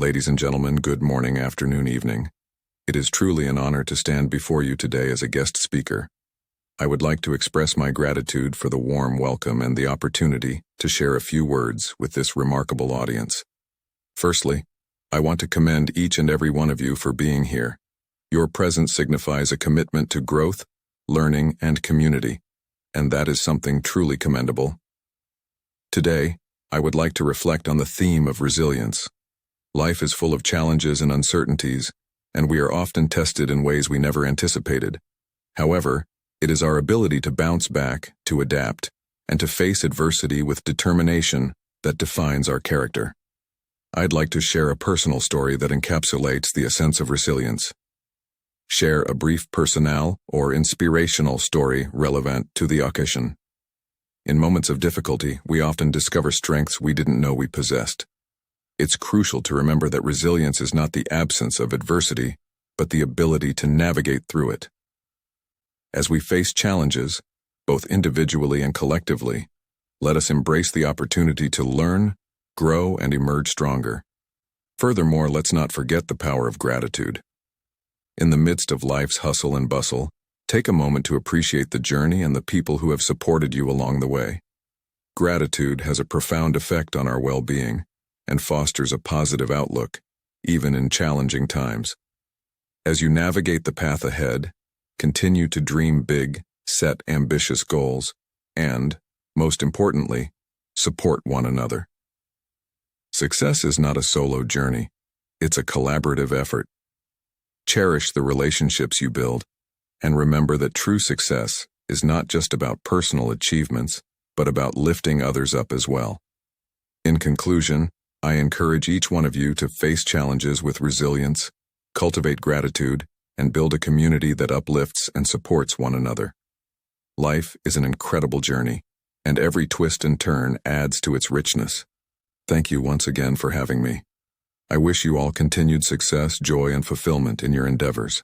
Ladies and gentlemen, good morning, afternoon, evening. It is truly an honor to stand before you today as a guest speaker. I would like to express my gratitude for the warm welcome and the opportunity to share a few words with this remarkable audience. Firstly, I want to commend each and every one of you for being here. Your presence signifies a commitment to growth, learning, and community, and that is something truly commendable. Today, I would like to reflect on the theme of resilience. Life is full of challenges and uncertainties, and we are often tested in ways we never anticipated. However, it is our ability to bounce back, to adapt, and to face adversity with determination that defines our character. I'd like to share a personal story that encapsulates the essence of resilience. Share a brief personal or inspirational story relevant to the occasion. In moments of difficulty, we often discover strengths we didn't know we possessed. It's crucial to remember that resilience is not the absence of adversity, but the ability to navigate through it. As we face challenges, both individually and collectively, let us embrace the opportunity to learn, grow, and emerge stronger. Furthermore, let's not forget the power of gratitude. In the midst of life's hustle and bustle, take a moment to appreciate the journey and the people who have supported you along the way. Gratitude has a profound effect on our well-being and fosters a positive outlook, even in challenging times. As you navigate the path ahead, continue to dream big, set ambitious goals, and, most importantly, support one another. Success is not a solo journey, it's a collaborative effort. Cherish the relationships you build, and remember that true success is not just about personal achievements, but about lifting others up as well. In conclusion, I encourage each one of you to face challenges with resilience, cultivate gratitude, and build a community that uplifts and supports one another. Life is an incredible journey, and every twist and turn adds to its richness. Thank you once again for having me. I wish you all continued success, joy, and fulfillment in your endeavors.